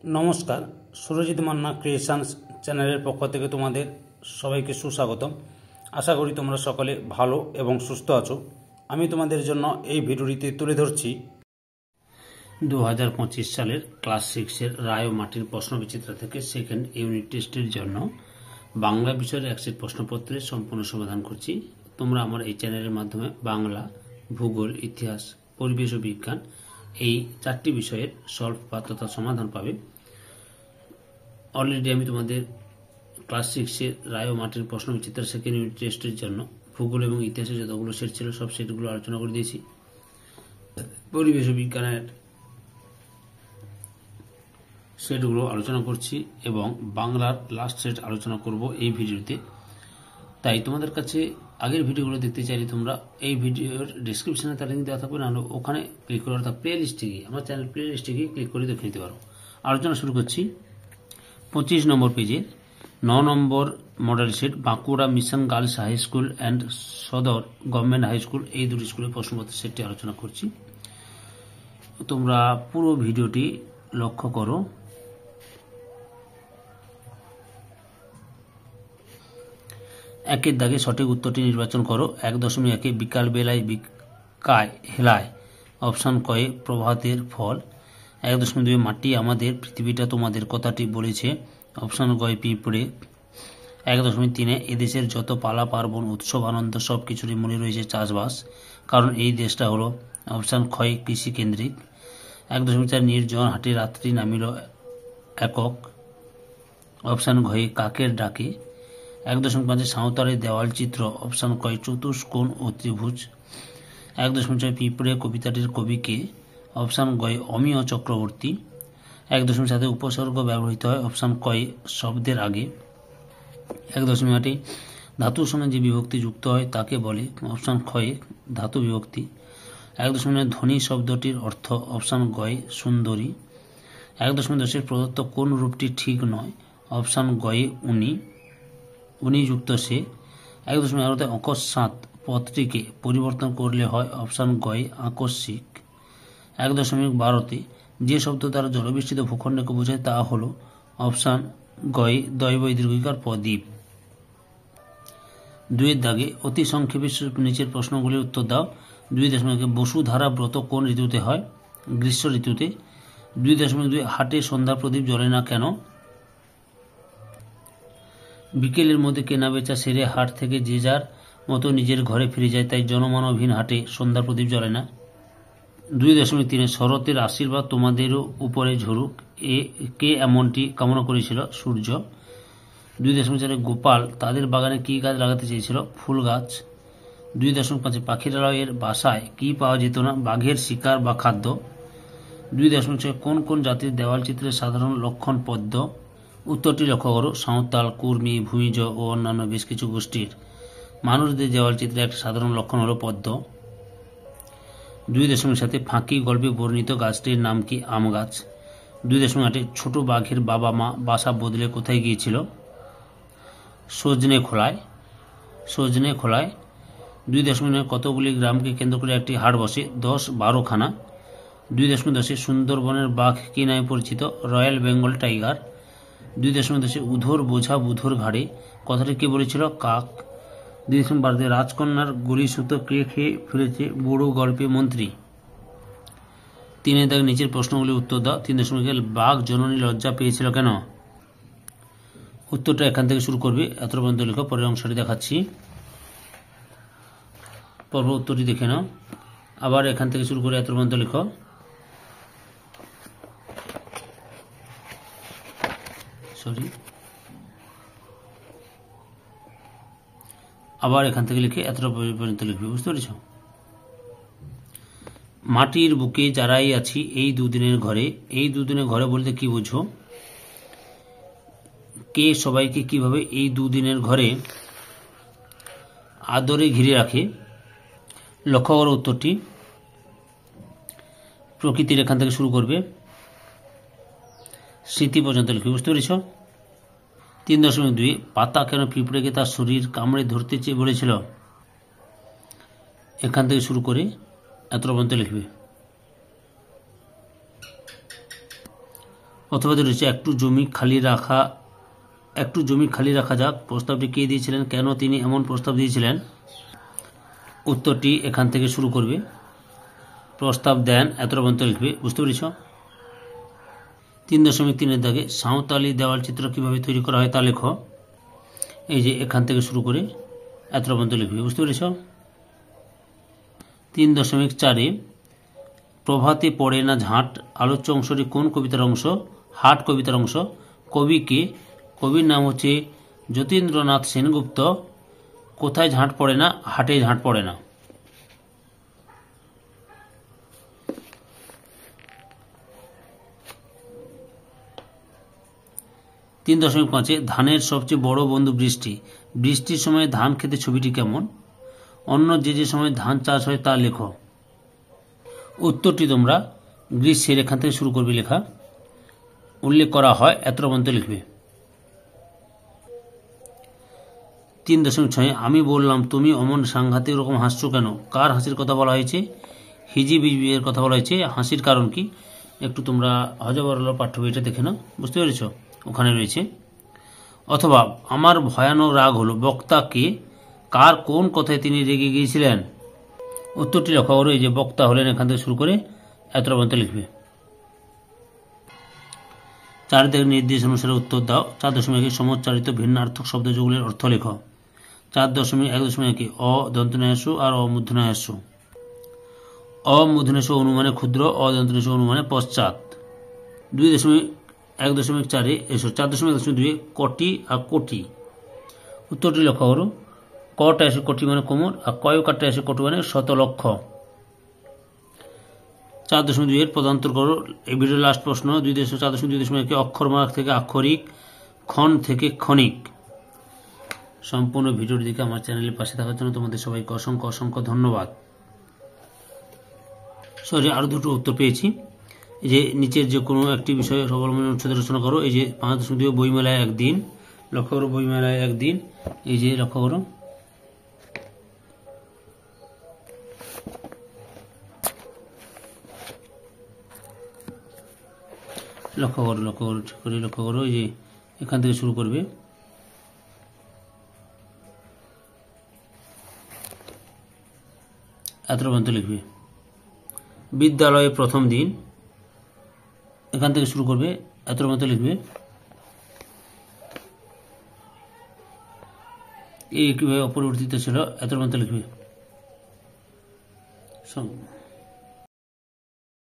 নমস্কার, সুরজিৎ মান্না ক্রিয়েশনস চ্যানেলের পক্ষ থেকে তোমাদের সবাইকে সুস্বাগতম। আশা করি তোমরা সকলে ভালো এবং সুস্থ আছো। আমি তোমাদের জন্য এই ভিডিওটিতে তুলে ধরছি 2025 সালের ক্লাস 6-এর রায় ও মাটির প্রশ্নবিচিত্র থেকে সেকেন্ড ইউনিট টেস্টের জন্য বাংলা বিষয়ের একসেট প্রশ্নপত্রের সম্পূর্ণ সমাধান করছি। তোমরা আমার এই চ্যানেলের মাধ্যমে বাংলা, ভূগোল, ইতিহাস, পরিবেশ ও বিজ্ঞান এই 4টি বিষয়ের সলভ বা তথা সমাধান পাবে। অলরেডি আমি তোমাদের ক্লাস 6-এর রায় ও মাটির প্রশ্নবিচিত্র সেকেন্ড ইউনিট টেস্টের জন্য ভূগোল এবং ইতিহাসের যতগুলো সেট ছিল সব সেটগুলো আলোচনা করে দিয়েছি। পরিবেশ ও বিজ্ঞানের সেটগুলো আলোচনা করছি এবং বাংলার লাস্ট সেট আলোচনা করব এই ভিডিওতে। তাই তোমাদের কাছে আগের ভিডিওগুলো দেখতে চাইলে তোমরা এই ভিডিওর ডিসক্রিপশনে তার লিঙ্ক দেওয়া থাকবে, না ওখানে ক্লিক করে অর্থাৎ প্লে লিস্টে গিয়ে আমার চ্যানেল প্লে লিস্টে গিয়ে ক্লিক করে দেখে নিতে পারো। আলোচনা শুরু করছি 25 নম্বর পেজের 9 নম্বর model set Bankura Mission Girls High School and Sadar Government High School, এই দুটি স্কুলের প্রশ্নপত্র সেটটি আলোচনা করছি। তোমরা পুরো ভিডিওটি লক্ষ্য করো। একের দাগে সঠিক উত্তরটি নির্বাচন করো। 1.1 বিকাল বেলায় বিকায় হেলায়, অপশান কয়ে প্রভাতের ফল। 1.2 মাটি আমাদের পৃথিবীটা তোমাদের কথাটি বলেছে, অপশান গয়ে পিঁপড়ে। 1.3 এদেশের যত পালা পার্বণ উৎসব আনন্দ সব কিছুরই মনে রয়েছে চাষবাস, কারণ এই দেশটা হলো, অপশান ক্ষয় কৃষি কেন্দ্রিক। 1.4 নির্জন হাটে রাত্রি নামিল একক, অপশান ঘয়ে কাকের ডাকে। 1.5 সাঁওতালের দেওয়াল চিত্র, অপশান কয় চতুষ্কোণ ও ত্রিভুজ। 1.6 পিঁপড়ে কবিতাটির কবিকে, অপশান গয় অমিয় চক্রবর্তী। 1.7 উপসর্গ ব্যবহৃত হয়, অপশান কয় শব্দের আগে। 1.8 ধাতুর সঙ্গে যে বিভক্তি যুক্ত হয় তাকে বলে, অপশান ক্ষয়ে ধাতু বিভক্তি। 1.9 ধ্বনি শব্দটির অর্থ, অপশান গয় সুন্দরী। 1.10 প্রদত্ত কোন রূপটি ঠিক নয়, অপশান গয়ে উনি, উনি যুক্ত সে। 1.11 অকস্মাৎ পদটিকে পরিবর্তন করলে হয়, অপশান গয়ে আকস্মিক। 1.12 যে শব্দ দ্বারা জলবিস্তৃত ভূখণ্ডকে বোঝায় তা হল, অপশান গয়ে দৈবই দীর্ঘিকার প্রদীপ। 2-এর দাগে অতি সংক্ষেপে নিচের প্রশ্নগুলির উত্তর দাও। 2.1 বসুধারা ব্রত কোন ঋতুতে হয়, গ্রীষ্ম ঋতুতে। 2.2 হাটে সন্ধ্যা প্রদীপ জ্বলে না কেন। বিকেলের মধ্যে কেনা বেচা সেরে হাট থেকে যে যার মতো নিজের ঘরে ফিরে যায়, তাই জনমানবহীন হাটে সন্ধ্যা প্রদীপ জ্বলে না। 2.3 শরতের আশীর্বাদ তোমাদেরও উপরে ঝরুক, কে এমনটি কামনা করেছিল, সূর্য। 2.4 গোপাল তাদের বাগানে কি গাছ লাগাতে চেয়েছিল, ফুল গাছ। 2.5 পাখিরালয়ের বাসায় কি পাওয়া যেত না, বাঘের শিকার বা খাদ্য। 2.6 কোন কোন জাতির দেওয়াল চিত্রের সাধারণ লক্ষণ পদ্ম। উত্তরটি লক্ষ্য করো। সাঁওতাল, কুর্মী, ভূমিজ ও অন্যান্য বেশ কিছু গোষ্ঠীর মানুষদের দেওয়াল চিত্রের একটা সাধারণ লক্ষণ হলো পদ্ম। 2.7 ফাঁকি গল্পে বর্ণিত গাছটির নাম কি, আম গাছ। 2.8 ছোট বাঘের বাবা মা বাসা বদলে কোথায় গিয়েছিল, সজনে খোলায়। 2.9 কতগুলি গ্রামকে কেন্দ্র করে একটি হাট বসে, 10-12 খানা। 2.10 সুন্দরবনের বাঘ কি নামে পরিচিত, রয়্যাল বেঙ্গল টাইগার। 2.10 উধোর বোঝা বুধোর ঘাড়ে, কথাটি কে বলেছিল, কাক। 2.12 রাজকন্যার গলি সুতো কে খেয়ে ফিরেছে, বুড়ো গল্পে মন্ত্রী। 3-এর দাগে নিচের প্রশ্নগুলির উত্তর দাও। 3.1 বাঘ জননী লজ্জা পেয়েছিল কেন। উত্তরটা এখান থেকে শুরু করবে, এত পর্যন্ত লেখো, পরের অংশটি দেখাচ্ছি। পর্ব উত্তরটি দেখে নাও। আবার এখান থেকে শুরু করে এত পর্যন্ত লেখো। আবার এখান থেকে লিখে এতটা পর্যন্ত লিখবে, বুঝতে পেরেছ। মাটির বুকে যারাই আছি এই দুদিনের ঘরে, এই দুদিনের ঘরে বলতে কি বুঝো, কে সবাইকে কিভাবে এই দুদিনের ঘরে আদরে ঘিরে রাখে। লক্ষ্য করো উত্তরটি। প্রকৃতির এখান থেকে শুরু করবে, স্মৃতি পর্যন্ত লিখবে, বুঝতে পেরেছ। 3.2 পাতা কেন পিঁপড়েকে তার শরীর কামড়ে ধরতে চেয়ে বলেছিল, এখান থেকে শুরু করে এত পর্যন্ত লিখবে। অথবা রয়েছে একটু জমি খালি রাখা যাক। প্রস্তাবটি কে দিয়েছিলেন, কেন তিনি এমন প্রস্তাব দিয়েছিলেন? উত্তরটি এখান থেকে শুরু করবে। প্রস্তাব দেন এতটা পর্যন্ত লিখবে। বুঝতে পেরেছ? 3.3 দাগে সাঁওতালি দেওয়াল চিত্র কিভাবে তৈরি করা হয় তা লেখো। এই যে এখান থেকে শুরু করে এতটা পর্যন্ত লিখবে। বুঝতে পেরেছ? 3.4 প্রভাতে পড়ে না ঝাঁট আলোচ্য অংশটি কোন কবিতার অংশ? হাট কবিতার অংশ। কবি কে? কবির নাম হচ্ছে যতীন্দ্রনাথ সেনগুপ্ত। কোথায় ঝাঁট পড়ে না? হাটে ঝাঁট পড়ে না। তিন 3.5 ধানের সবচেয়ে বড় বন্ধু বৃষ্টি। বৃষ্টির সময় ধান খেতে ছবিটি কেমন? অন্য যে সময় ধান চাষ হয় তা লেখো। উত্তরটি তোমরা গ্রীষ্মের এখান থেকে শুরু করবে লেখা। উল্লেখ করা হয় এতটা পর্যন্ত লিখবে। 3.6 আমি বললাম তুমি অমন সাংঘাতিক রকম হাসছো কেন? কার হাসির কথা বলা হয়েছে? হিজিবিজির কথা বলা হয়েছে। হাসির কারণ কি? একটু তোমরা হজবরল পাঠ্য বইটা দেখে নাও। বুঝতে পেরেছ? ওখানে রয়েছে। অথবা আমার ভয়ানক রাগ হলো। বক্তা কে? কার কোন কথায় তিনি রেগে গিয়েছিলেন? উত্তরটি লক্ষ্য করো। এই যে বক্তা হলেন, এখান থেকে শুরু করে এতটা পর্যন্ত লিখবে। 4 থেকে নির্দেশ অনুসারে উত্তর দাও। 4.1 সমচ্চারিত ভিন্নার্থক শব্দ যুগলের অর্থ লেখো। 4.1 অদন্তনায়াসু আর অমূর্ধন্যায়াসু। অমূর্ধন্যাসু অনুমানে ক্ষুদ্র, অদন্তনায়াসু অনুমানে পশ্চাৎ। 2.1.4 4.1.2 কটি আর কোটি। উত্তরটি লক্ষ্য করো। কটা এসে কোটি মানে কোমর, আর কয়কাটা এসে কোটি মানে শতলক্ষ। 4.2 এর পদান্তর করো। এই ভিডিওর লাস্ট প্রশ্ন। 4.2.1 অক্ষর মার্ক থেকে আক্ষরিক, ক্ষণ থেকে ক্ষণিক। সম্পূর্ণ ভিডিওর দিকে আমার চ্যানেলের পাশে থাকার জন্য তোমাদের সবাইকে অসংখ্য অসংখ্য ধন্যবাদ। সরি, আরো দুটো উত্তর পেয়েছি। এই যে নিচের যে কোনো একটি বিষয়ে অবলম্বনে উচ্ছেদ রচনা করো। এই যে 5.2 বইমেলায় একদিন। লক্ষ্য করো, বইমেলায় একদিন। এই যে লক্ষ্য করো, লক্ষ্য করো এই যে এখান থেকে শুরু করবে। এতটা পর্যন্ত লিখবে। বিদ্যালয়ে প্রথম দিন, এখান থেকে শুরু করবে, এতটা পর্যন্ত লিখবে। এই কিভাবে অপরিবর্তিত ছিল, এতটা পর্যন্ত লিখবে।